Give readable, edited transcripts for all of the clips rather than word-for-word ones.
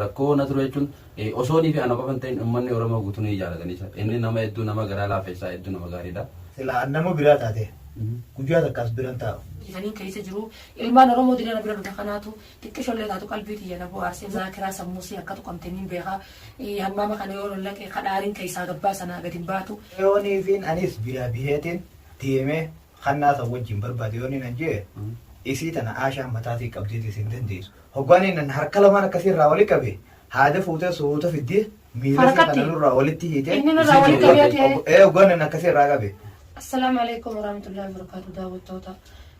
Rakkoo na ture jechuun osoo ni fi ana qofan ta'in uummanni Oromoo guutuu ni jaalatanii inni nama hedduu nama garaa laafessaa hedduu nama gaariidha. Silaa nama biraa taate guyyaa takkaas biraan taa'u. Isaniin keessa jiru ilmaan Oromoo dina bira dhufa kanaatu xiqqishollee taatu qalbii xiyya na bu'aarsee zaakiraa sammuusii akka tuqamtaniin beekaa hammaama kana yoo lollaqee kadhaariin keessaa gabbaa sanaa gadi hin baatu. Yoonii fi anis biraa biheetiin deemee hannaa san wajjin barbaade yoonii nan jee isii tana aashaan mataatii qabdeeti isin dandeessu. Hoggaaniin nan harka lamaan akkasirraa wali qabe haada fuutee suuta fiddee miila isaa kana nurraa walitti hiitee. Inni nurraa walitti qabeetee. Hoggaaniin akkasirraa qabe. Assalaamu alaikum warahmatullahi wabarakatuh daawwattoota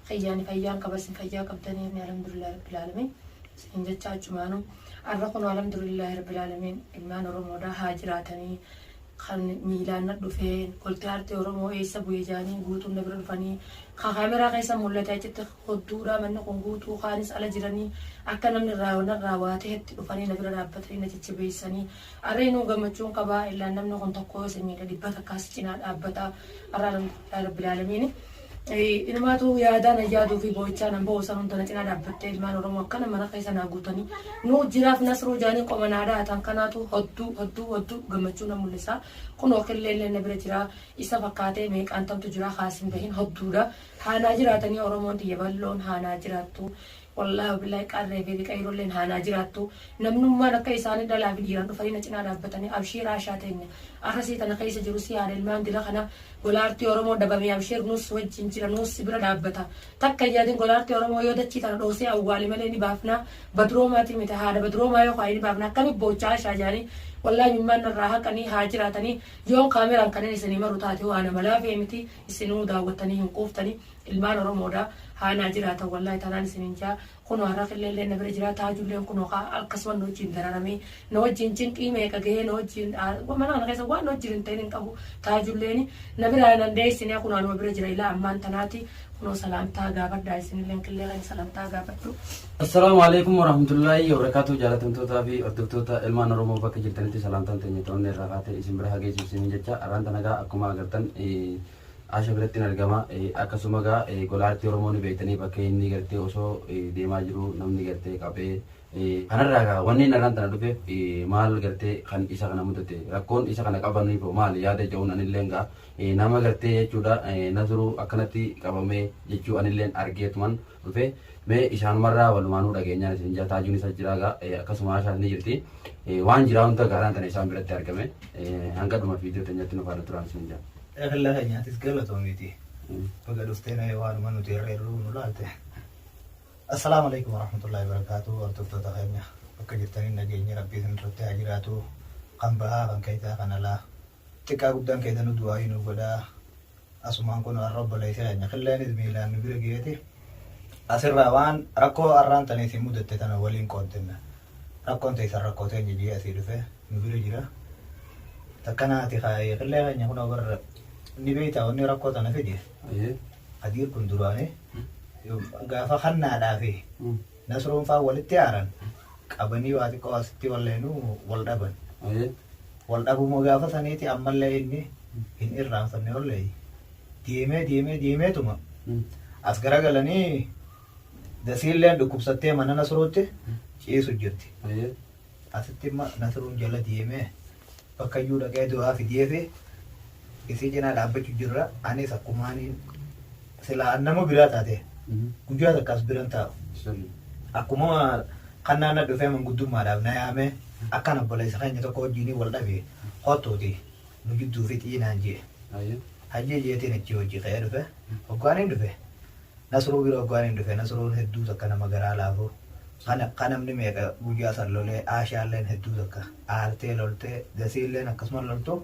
xiyyaani fayyaan qabasin fayyaa qabdanii alhamdulillahi rabbil alamin isin jecha achumaanu arra kun alhamdulillahi rabbil alamin ilmaan Oromoodhaa haa jiraatanii kan miilaan na dhufeen koltee artee Oromoo eessa bu'ee jaanii guutuun na bira dhufanii kan kaameraa keessa mul'ata achitti hodduudhaa manni kun guutuu kaanis ala jiranii akka namni irraa waatee itti dhufanii na bira dhaabbatanii na jajjabeessanii arreenuu gammachuun qabaa illaan namni kun tokko simiidha dhibbata akkas cinaa dhaabbata arra alhamdulillahi rabbil alamin. Ilmaatu yaadaan ayyaaduu fi boo'ichaan hambaa osoo hundana cinaa dhaabbattee ilmaan Oromoo akkana mana keessa naa guutanii nu jiraaf nasruu jaanii qomanaadhaa hatan kanaatu hodduu gammachuu na mul'isa. Kun ookillee na bira jira isa fakkaatee meeqaan tamtu jira haasin bahin hodduudha. Haanaa jiraatanii Oromoon xiyya balloon haanaa jiraattu. Wallahi billahi qarree fi qayrolleen haanaa jiraattu. Namnummaan akka isaanii dhalaa fi dhiiraan dhufanii na cinaa dhaabbatanii abshiiraa shaateenye. Arrasii tana keessa jiru si yaada ilmaan dila kana golaartii Oromoo dabamee abshiir nus wajjin jira nus bira dhaabbata. Takka yaadin golaartii Oromoo yoo dachii tana dhoosee awwaali malee ni baafna. Badroomaatii miti haadha badroomaa yoo kaayini baafna akkami boochaa shaajaanii wallahi mimmaan irraa haqanii haa jiraatanii yoon kaameraan kanneen isinii maru taate waan amalaa fi miti isinuu daawwattanii hin quuftanii ilmaan Oromoodhaa haanaa jiraatan wallahi tanaan isiniin jaa kunoo har'a qilleellee na bira jira taajulleen kunoo akkasuma na wajjin dararamee na wajjin cinqii meeqa gahee na wajjin mana kana keessa waan na wajjin hin ta'in hin qabu taajulleen na bira nan deessinee kunoo anuma bira jira ilaa ammaan tanaati kunoo salaamtaa gaafadhaa isinilleen qillee kan salaamtaa gaafadhu. Assalaamu alaikum warahmatullahi wabarakatuh jaalatamtootaa fi hordoftoota ilmaan Oromoo bakka jirtanitti salaamtaan teenya ta'uun irraa kaatee isin bira hageessu isin jecha arraan tanagaa akkuma agartan Asha biratti argama akkasuma gaa golaartii Oromoo ni beektanii bakka inni gartee osoo deemaa jiru namni gartee qabee kanarraa gaa wanni narraan tana dhufe maal gartee kan isa kana mudate rakkoon isa kana qabaniif maal yaada ja'uun anilleen gaa nama gartee jechuudha nasruu akkanatti qabamee jechuu anilleen argeetuman dhufe mee isaanumarraa walumaanuu dhageenyaan isin jaa taajuun isa jira gaa akkasuma Ashaas ni jirti waan jiraa hunda gaaraan tana isaan biratti argame hanga dhuma viidiyoo teenyatti nu faana turan isin jaa. Eegalaa nyaatis galatoomiti. Baga dhuftee na waan nuti irreerruu nu laalte. Assalaamu alaikum warahmatullahi wabarakatuh. Hordoftoota keenya bakka jirtaniin nageenyi rabbii isin irratti haa jiraatu. Kan bahaa kan keessaa kan alaa. Xiqqaa guddaan keessa nu du'aa nu godhaa. Asumaan kun har'a obboleessa keenya qilleenis miilaan nu bira geete. Asirraa waan rakkoo har'aan tanii isin mudatte tana waliin qooddenna. Rakkoon teessan rakkoo teenya jee asii dhufe nu bira jira. Takkanaati kaayee qillee keenya kun agarra. Ni beektaa wanni rakkoo tana fide adiir kun duraanii gaafa hannaadhaa fi nasruun faa walitti aaran qabanii waa xiqqoo asitti walleenuu wal dhaban wal dhabuma gaafa saniiti ammallee inni hin irraanfanne ollee deemeetuma as garagalanii dasiilleen dhukkubsattee mana nasruutti ciisu jirti asitti nasruun jala deemee bakka iyyuu dhaqee du'aa fideefi isi jina dhaabbachuu jirra anis akkumaaniin silaa nama biraa taate guyyaa takkaas biraan taa'u akkuma kannaana dhufee manguddummaadhaaf na yaame akkan obboleessa keenya tokko wajjinii wal dhabe hottuuti nu jidduu fi xiinaan jee hajjee jeetiin achi hojii ka'ee dhufe hoggaaniin dhufe nasruu bira hoggaaniin dhufe nasruun hedduu takka nama garaa laafu kan namni meeqa guyyaa san lolee aashaalleen hedduu takka aartee loltee dasiilleen akkasuma loltu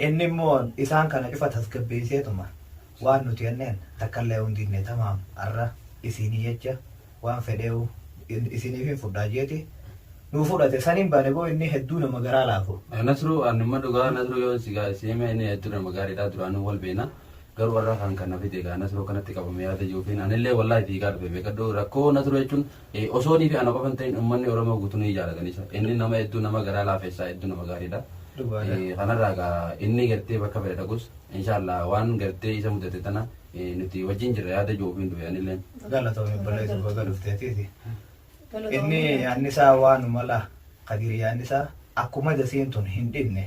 inni immoo isaan kana ifa tasgabbeesseetuma waan nuti jenneen takkallee hundinne tamaam arra isinii jecha waan fedheewu isiniif hin fudhaa jeeti nuu fudhate saniin baane boo inni hedduu nama garaa laafu. Nasruu anuma dhugaa nasruu yoo sigaa siimee inni hedduu nama gaariidhaa duraanuu wal beena garuu warra kan kana fide gaa nasruu kanatti qabame yaada jiruufiin anillee wallahi fiigaa dhufe beekadhu rakkoo nasruu jechuun osoo ni fi ana qofan ta'in uummanni Oromoo guutuu ni jaalatanii inni nama hedduu nama garaa laafessaa hedduu nama gaariidha. Kanarraa gaa inni gartee bakka fedhe dhagus inshallah waan gartee isa mudate tana nuti wajjin jirra yaada jiruufiin dhufe anillee. Galatoomii obboleessa baga dhufteetiiti. Inni annisaa waan mala qadiriyaan isaa akkuma dasiin tun hin dhibne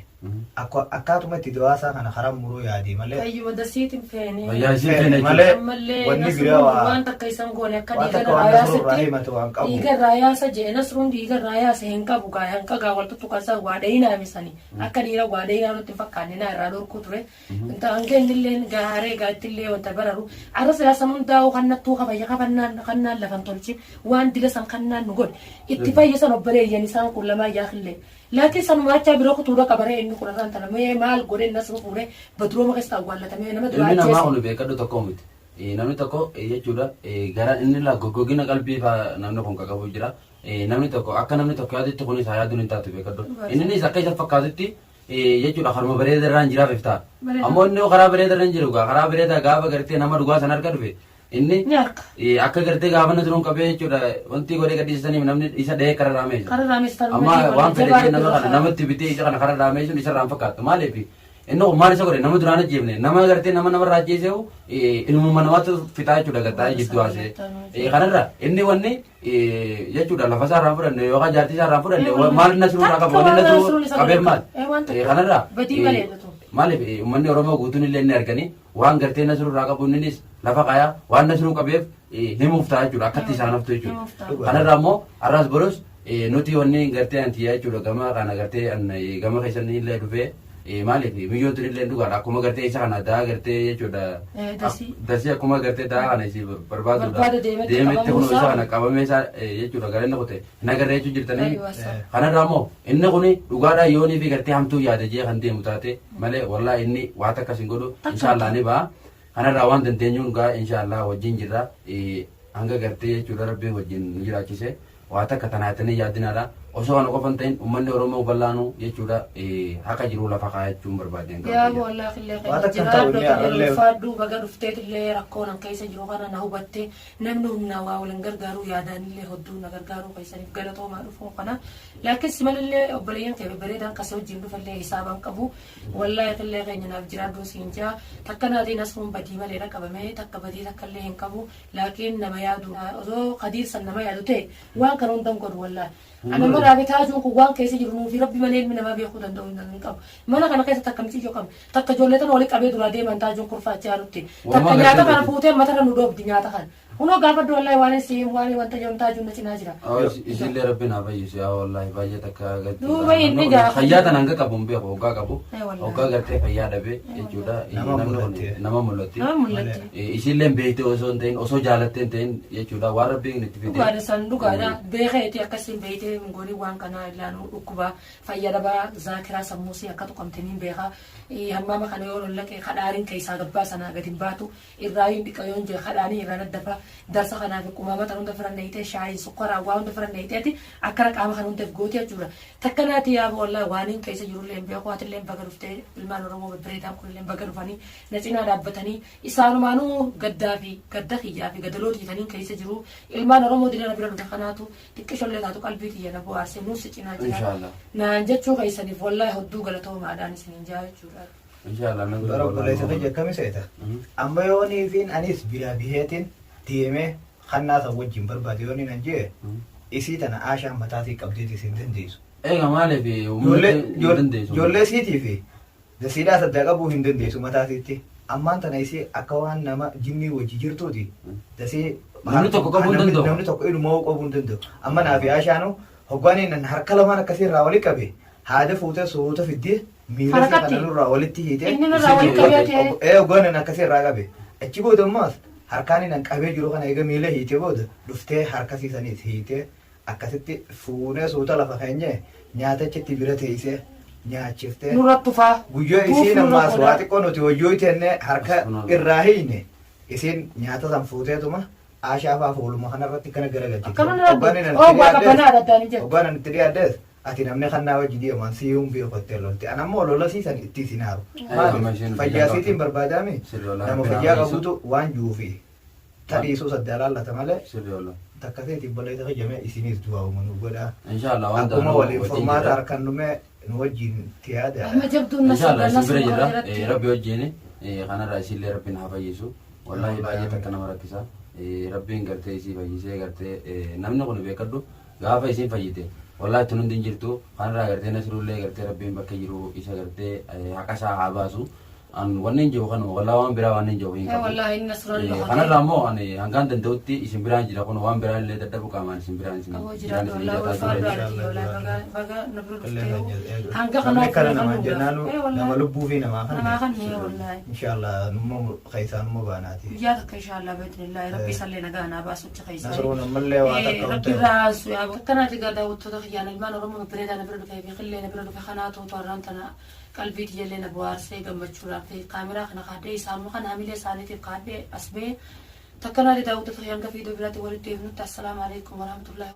akkaatuma itti du'aasaa kana karaa muruu yaadii malee. Ayyuma dasiitiin feene. Wayyaa isiin feene malee Ammallee wanni biraa waan takka isan goone akka waan dhiiga takka waan nasruu raayaasatti himatu waan qabu. dhiiga raayaasa jee nasruun dhiiga raayaasa hin qabu gaa hanqa gaa wal tuttuqasaa waa dhayinaa misanii akka dhiira waa dhayinaa nutti hin fakkaanne naa irraa dhorkuu ture. Inta hanga innillee gaaree gaattillee wanta bararu arra siyaasa hundaa'u kannattuu kabayya kannaan lafan tolchi waan dila san kannaan nu godhe itti fayyisan obboleeyyan isaan kun lamaa yaakillee. Laakiin sanumaachaa biroo kutuudha qabaree inni kun irraan tana mee maal godhee nasru fuudhee baduroo maqaa awwaallatamee nama ilmi namaa kun beekadhu tokko miti namni tokko jechuudha gara inni la goggogina qalbii namni kun qabu jira namni tokko akka namni tokko yaadatti kunis haa yaaduun hin taatu beekadhu innis akka isa fakkaatutti jechuudha harma bareeda irraan jiraaf iftaa ammoo inni karaa bareeda irraan jiru karaa bareeda gaafa gartee nama dhugaa san harka dhufe inni akka gartee gaafa na turuun qabee jechuudha wanti godhee gadhiisaniif namni isa dhahee karaa raameessu amma waan fedhe nama kana namatti bitee isa kana karaa raameessuun isa irraan fakkaatu maaliif inni maal isa godhe nama duraan ajjeefne nama gartee nama irraa ajjeeseehu ilmuma namaatu fitaa jechuudha gartaa jidduu haasee kanarra inni wanni jechuudha lafa isaa irraan fudhanne yookaan jaartii isaa irraan fudhanne maal na suruu irraa qabu wanni na suruu qabeef maal kanarra maaliif uummanni Oromoo guutuun illee inni arganii waan gartee na suruu irraa qabu innis lafa qayaa waan na suruu qabeef himuuf ta'a jechuudha akkatti isaan haftu jechuudha kanarra ammoo arraas boros nuti wanni gartee antiyaa jechuudha gama kana gartee gama keessanii illee dhufee maaliif biyyoon tun illee dhugaadha akkuma gartee isa kana daa gartee jechuudha dasii akkuma gartee daa kana isi barbaadudha deemetti kun isa kana qabamee isaa jechuudha gara inni kute hin agarree jechuu jirtanii kanarra ammoo inni kun dhugaadha yoonii fi gartee hamtuu yaada jee kan deemu taate malee wallaa inni waan takkas hin godhu inshaallah ni ba'a kanarraa waan dandeenyuun gaa inshaallah wajjin jirra hanga gartee jechuudha rabbiin wajjin nu jiraachise waa takka tanaatanii yaadinaadha osoo waan qofan ta'in uummanni Oromoo bal'aanuu jechuudha haqa jiru lafa kaayachuun barbaadeen yaa wallahi illee jiraadhu faaddu baga dhufteet illee rakkoon an keessa jiru kana na hubatte namni humna waa waliin gargaaru yaadaan illee hodduu na gargaaru keessaniif galatoomaa dhufu kana laakiin simalillee obboleeyyan kee bareedaan kasee wajjin dhufallee hisaabaan qabu wallahi illee keenya naaf jiraadhu siinjaa takka naatiin asuun badii malee qabamee takka badii takka illee hin qabu laakiin nama yaadu osoo qadiir san nama yaadu ta'e waan kana hundan godhu wallahi ana mara bitaajuun kun waan keessa jiru nuufi rabbi malee ilmi namaa beekuu danda'u hin qabu mana kana keessa takka miti yoo qabu takka ijoolleetan waliin qabee dura deeman taajuun kurfaachaa nutti takka nyaata kana fuutee matarra nu dhoobdi nyaata kana unoo gaafadhu wallahi waan isiin waan wanta joon taajuun na cinaa jira isillee rabbiin haa fayyisu yaa wallahi baay'ee takka duuba inni gaafa fayyaatan hanga qabu hin beeku hoggaa qabu hoggaa gartee fayyaa dhabe jechuudha nama mul'atti isillee beekte osoo hin ta'in osoo jaalattee hin ta'in jechuudha waan rabbiin itti fide dhugaadha san dhugaadha beekeeti akkasiin beeytee ngoonii waan kana ilaanuu dhukkuba fayyadabaa zaakiraa sammuusii akka tuqamtaniin beekaa hammaama kana yoo lollaqee kadhaariin keessaa gabbaa sanaa gadi hin baatu irraa hin dhiqayoon jee kadhaanii irraa naddafa darsa kanaaf qumaamata hunda firanneeytee shaayii sukkaraa waa hunda firanneeyteeti akkana qaama kan hundaaf gooti jechuudha takka naati yaaba wallaahi waaniin keessa jirullee hin beeku ati illee baga dhuftee ilmaan Oromoo babbareedaan kun illee baga dhufanii na cinaa dhaabbatanii isaanumaanuu gaddaa fi gadda kiyyaa fi gadaloota hitaniin keessa jiru ilmaan Oromoo dilana bira dhufe kanaatu xiqqishollee taatu qalbii kiyya na bu'aarse nuus cinaa jira naan jechuu keessaniif wallaahi hodduu galatoomaadhaan isiniin jaa jechuudha. inshaallah nan bara obboleessa kiyya akkami seeta amma yoonii fi anis biraa biheetiin deemee kannaasa wajjin barbaade yoonii nan jee isii tana aashaan mataatii qabdeeti isin dandeessu. eega maaliif ijoollee siitii fi dasiidhaa saddaa qabuu hin dandeessu mataatiitti ammaan tana isii akka waan nama jinnii wajji jirtuuti dasii namni tokko qabuu hin danda'u namni tokko ilumaa qabuu hin danda'u amma naa fi aashaanu hoggaanii nan harka lamaan akkasii irraa wali qabe haada fuutee soota fiddee miila isaa kana nurraa walitti hiitee hoggaan akkasii irraa qabe achi booda ammaas harkaan nan qabee jiru kana eega miila hiitee booda dhuftee harkasiisaniis hiitee akkasitti fuunee suuta lafa keenya nyaatachitti bira teessee nyaachiftee nurattuufaa guyyoo isiin ammaas waa xiqqoo nuti hoyyoo tenne harka irraa hiine isiin nyaata san fuuteetuma aashaafaa fuuluma kanarratti kana garagalchite hoggaan itti dhiyaaddees ati namni kannaa wajji deeman siiyuun beekottee lolte anammoo lola siisan itti isin haaru fayyaasiitiin barbaadame nama fayyaa qabutu waan juufi tadhiisuu saddaa laallata malee takkaseetiin balleessa fayyamee isinis du'aa uumanu godhaa akkuma waliin formaata harkan dhumee nu wajjin tiyaada inshaallah isin bira jirra rabbi wajjin kanarraa isillee rabbiin haa fayyisu wallahi baay'ee takka nama rakkisa rabbiin gartee isii fayyisee gartee namni kun beekadhu gaafa isiin fayyite wallahi tunun din jirtu kanarraa gartee nasrullee gartee rabbiin bakka jiru isa gartee haqasaa haa baasu an wannan jiru kan wallahi waan biraa waan jiru hin qabu wallahi nasrullee kanarraa immoo an hangaan danda'utti isin biraan jira kun waan biraa illee dadhabu qaamaan isin biraan isin jiraan hanga kana nama jennaanu nama lubbuu fi nama kan wallahi inshallah numma qaisaan numma baanaati ya tak inshallah باذن rabbi sallee nagaa naa baasu qaisa nasruun ammallee waa takka rabbi raasu ya kana diga daawwattoota khiyyaan ilmaan oromoo bareedaa na bira dhufee fi qillee na bira dhufee kanaa tooraan tana qalbii tiyyallee na bu'aarsee gammachuudhaaf kaameraa kana kaadhee isaanuma kana hamilee isaaniitiif kaadhee asbee takkana daawwattoota khiyyaan gafii dubiraatti walitti deebinutti assalaamu alaikum warahmatullahi